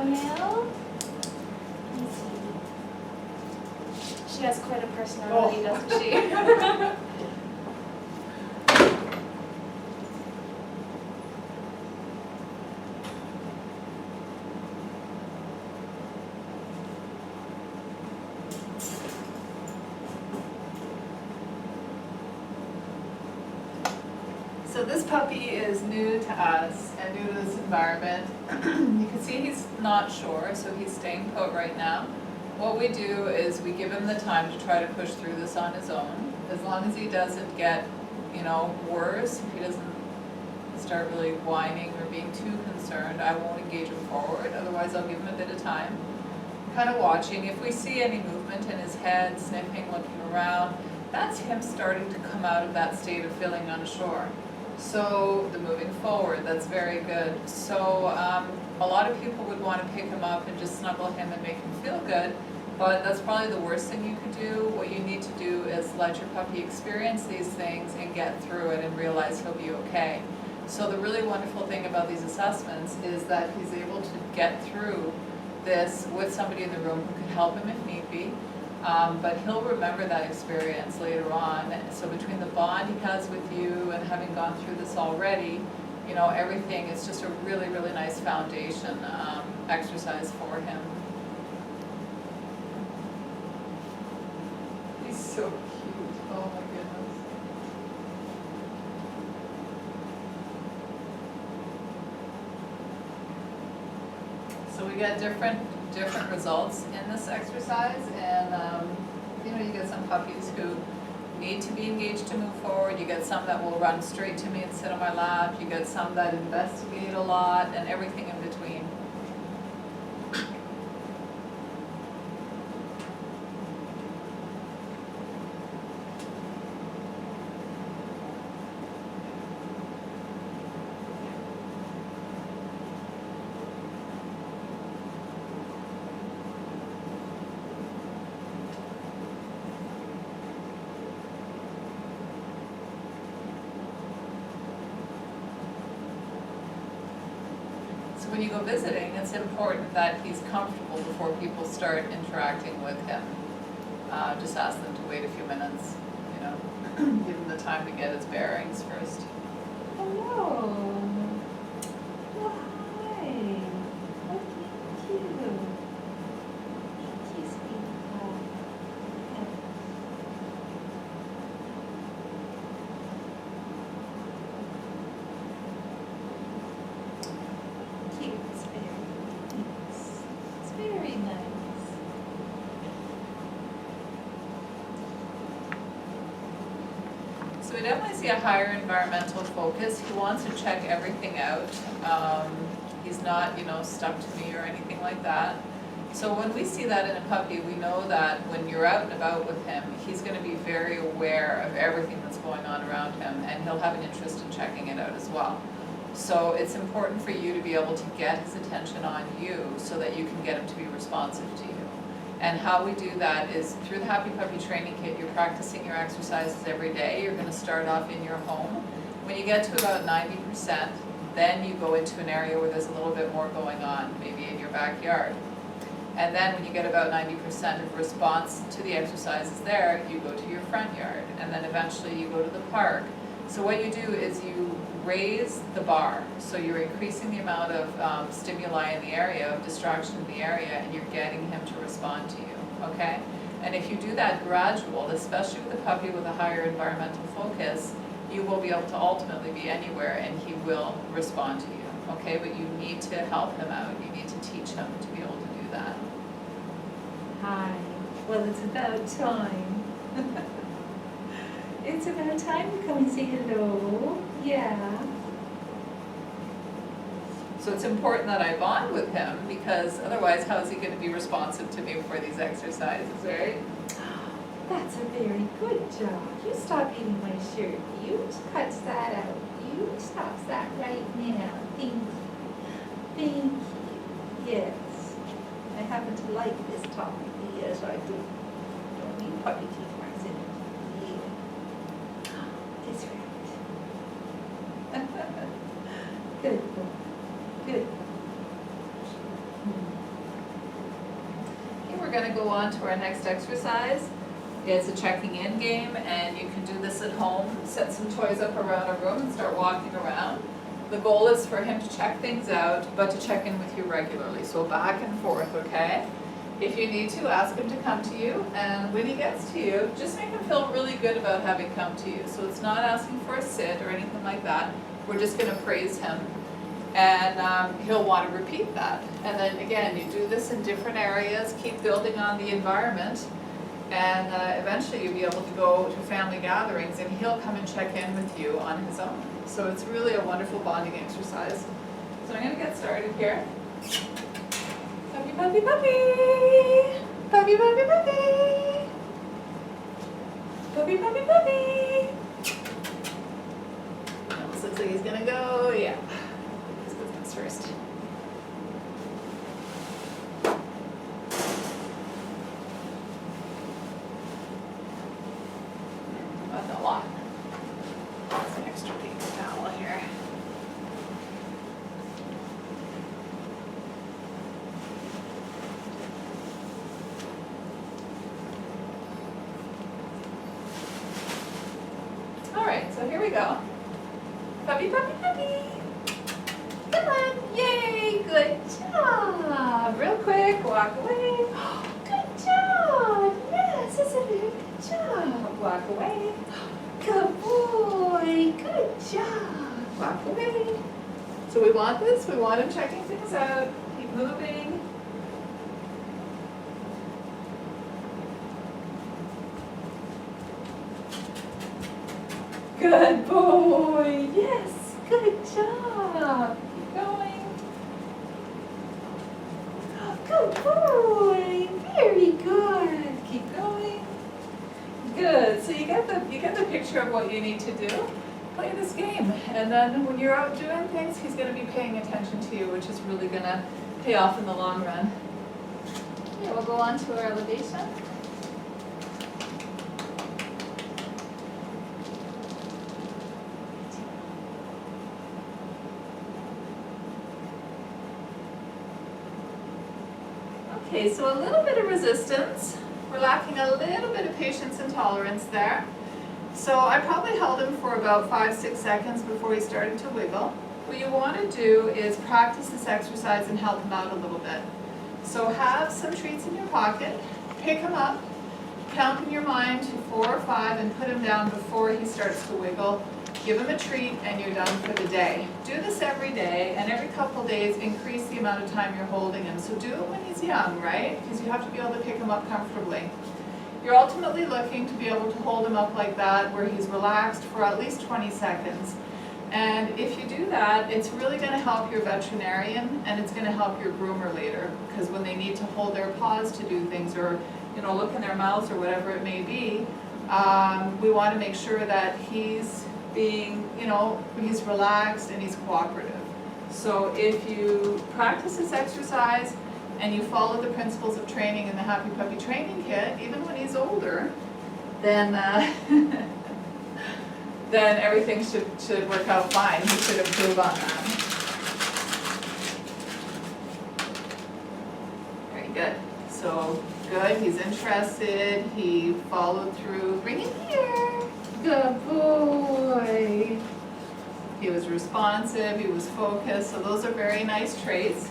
Camille. She has quite a personality, doesn't she? So this puppy is new to us and new to this environment. You can see he's not sure, so he's staying put right now. What we do is we give him the time to try to push through this on his own. As long as he doesn't get, worse, if he doesn't start really whining or being too concerned, I won't engage him forward. Otherwise, I'll give him a bit of time. Kind of watching. If we see any movement in his head, sniffing, looking around, that's him starting to come out of that state of feeling unsure. So the moving forward, that's very good. So a lot of people would want to pick him up and just snuggle him and make him feel good, but that's probably the worst thing you could do. What you need to do is let your puppy experience these things and get through it and realize he'll be okay. So the really wonderful thing about these assessments is that he's able to get through this with somebody in the room who can help him if need be. But he'll remember that experience later on. So between the bond he has with you and having gone through this already, everything is just a really, really nice foundation exercise for him. He's so cute. Oh my goodness. So we get different results in this exercise, and you get some puppies who need to be engaged to move forward. You get some that will run straight to me and sit on my lap. You get some that investigate a lot, and everything in between. When you go visiting, it's important that he's comfortable before people start interacting with him. Just ask them to wait a few minutes, give him the time to get his bearings first. Hello. Oh, hi. What do you do? She's cute. It's very nice. It's very nice. So we definitely see a higher environmental focus. He wants to check everything out. He's not, stuck to me or anything like that. So when we see that in a puppy, we know that when you're out and about with him, he's going to be very aware of everything that's going on around him, and he'll have an interest in checking it out as well. So it's important for you to be able to get his attention on you so that you can get him to be responsive to you. And how we do that is through the Happy Puppy Training Kit. You're practicing your exercises every day. You're going to start off in your home. When you get to about 90%, then you go into an area where there's a little bit more going on, maybe in your backyard. And then when you get about 90% of response to the exercises there, you go to your front yard. And then eventually you go to the park. So what you do is you raise the bar. So you're increasing the amount of stimuli in the area, of distraction in the area, and you're getting him to respond to you, okay? And if you do that gradual, especially with a puppy with a higher environmental focus, you will be able to ultimately be anywhere and he will respond to you, okay? But you need to help him out. You need to teach him to be able to do that. Hi. Well, it's about time. It's about time to come and say hello. Yeah. So it's important that I bond with him, because otherwise how is he going to be responsive to me for these exercises, right? That's a very good job. You stop eating my shirt. You cut that out. You stop that right now. Thank you. Thank you. Yes. I happen to like this topic. Yes, I do. Don't need puppy teeth marks in it. Yeah. That's right. Good boy. Good. we're gonna go on to our next exercise. It's a checking in game, and you can do this at home. Set some toys up around a room and start walking around. The goal is for him to check things out, but to check in with you regularly, so back and forth, okay? If you need to, ask him to come to you, and when he gets to you, just make him feel really good about having come to you. So it's not asking for a sit or anything like that. We're just gonna praise him, and he'll want to repeat that. And then again, you do this in different areas, keep building on the environment, and eventually you'll be able to go to family gatherings and he'll come and check in with you on his own. So it's really a wonderful bonding exercise. So I'm gonna get started here. Puppy, puppy, puppy! Puppy, puppy, puppy! Puppy, puppy, puppy! Almost looks like he's gonna go, yeah. His business first. That's a lot. That's an extra paper towel here. Alright, so here we go. Puppy, puppy, puppy. Come on, yay, good job. Real quick, walk away. Good job, yes, that's a very good job. Walk away. Good boy, good job. Walk away. So we want this, we want him checking things out. Keep moving. Good boy, yes, good job. Keep going. Good boy, very good. Keep going. Good. So you get the picture of what you need to do. Play this game, and then when you're out doing things, he's going to be paying attention to you, which is really going to pay off in the long run. Okay, we'll go on to our elevation. Okay, so a little bit of resistance. We're lacking a little bit of patience and tolerance there. So I probably held him for about 5-6 seconds before he started to wiggle. What you want to do is practice this exercise and help him out a little bit. So have some treats in your pocket, pick him up, count in your mind to 4 or 5 and put him down before he starts to wiggle. Give him a treat and you're done for the day. Do this every day, and every couple days increase the amount of time you're holding him. So do it when he's young, right? Because you have to be able to pick him up comfortably. You're ultimately looking to be able to hold him up like that where he's relaxed for at least 20 seconds. And if you do that, it's really going to help your veterinarian and it's going to help your groomer later, because when they need to hold their paws to do things or look in their mouths or whatever it may be, we want to make sure that he's being, he's relaxed and he's cooperative. So if you practice this exercise and you follow the principles of training in the Happy Puppy Training Kit, even when he's older, then then everything should work out fine. He should improve on that. Very good. So good, he's interested, he followed through. Bring him here. Good boy. He was responsive, he was focused, so those are very nice traits.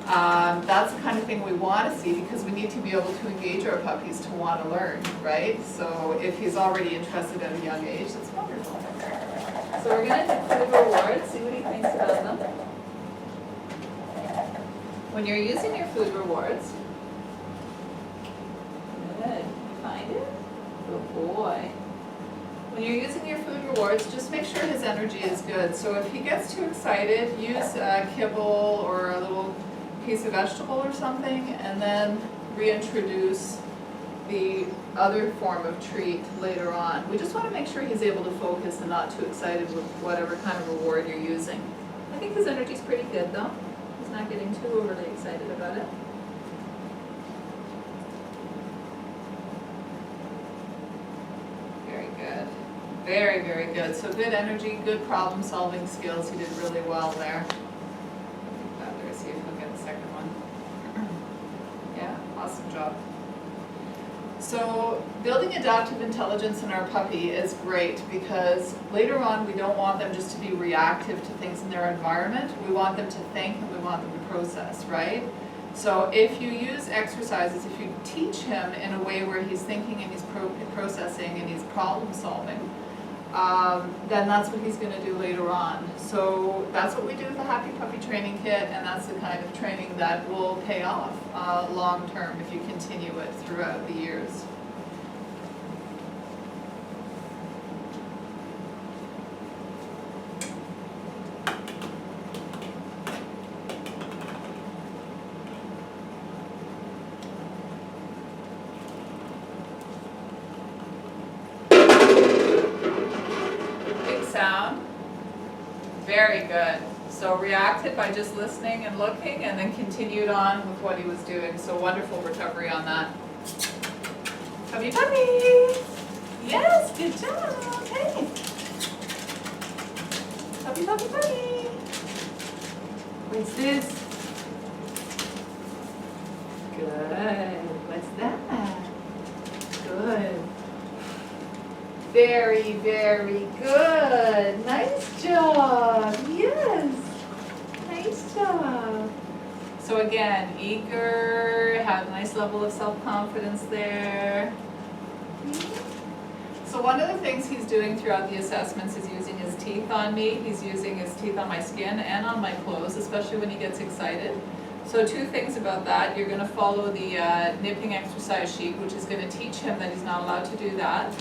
That's the kind of thing we want to see because we need to be able to engage our puppies to want to learn, right? So if he's already interested at a young age, that's wonderful. So we're going to do food rewards, see what he thinks about them. When you're using your food rewards, good, you find it? Good boy. When you're using your food rewards, just make sure his energy is good. So if he gets too excited, use a kibble or a little piece of vegetable or something, and then reintroduce the other form of treat later on. We just want to make sure he's able to focus and not too excited with whatever kind of reward you're using. I think his energy's pretty good though. He's not getting too overly excited about it. Very good. Very, very good. So good energy, good problem solving skills. He did really well there. Let's see if he'll get the second one. Yeah, awesome job. So building adaptive intelligence in our puppy is great because later on we don't want them just to be reactive to things in their environment. We want them to think and we want them to process, right? So if you use exercises, if you teach him in a way where he's thinking and he's processing and he's problem solving, then that's what he's going to do later on. So that's what we do with the Happy Puppy Training Kit, and that's the kind of training that will pay off long term if you continue it throughout the years. Sound. Very good. So reacted by just listening and looking and then continued on with what he was doing. So wonderful recovery on that. Puppy puppy! Yes, good job. Hey. Puppy puppy puppy! What's this? Good. What's that? Good. Very, very good. Nice job. Yes. Nice job. So again, eager, have a nice level of self-confidence there. So one of the things he's doing throughout the assessments is using his teeth on me. He's using his teeth on my skin and on my clothes, especially when he gets excited. So two things about that. You're going to follow the nipping exercise sheet, which is going to teach him that he's not allowed to do that.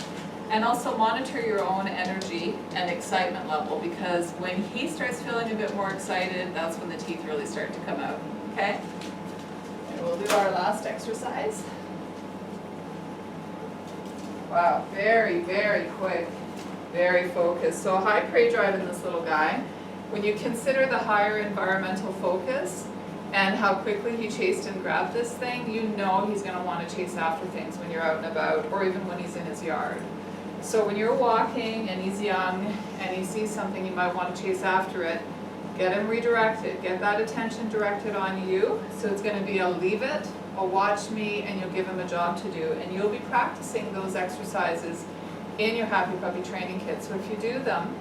And also monitor your own energy and excitement level, because when he starts feeling a bit more excited, that's when the teeth really start to come out, okay? And we'll do our last exercise. Wow, very, very quick, very focused. So high prey drive in this little guy. When you consider the higher environmental focus and how quickly he chased and grabbed this thing, you know he's going to want to chase after things when you're out and about, or even when he's in his yard. So when you're walking and he's young and he sees something, you might want to chase after it. Get him redirected, get that attention directed on you. So it's going to be a leave it, a watch me, and you'll give him a job to do. And you'll be practicing those exercises in your Happy Puppy Training Kit. So if you do them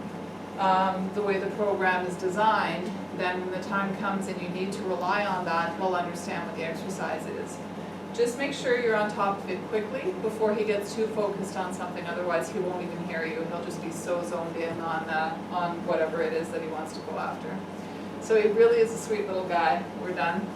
the way the program is designed, then when the time comes and you need to rely on that, he'll understand what the exercise is. Just make sure you're on top of it quickly before he gets too focused on something, otherwise he won't even hear you. He'll just be so zoned in on whatever it is that he wants to go after. So he really is a sweet little guy. We're done.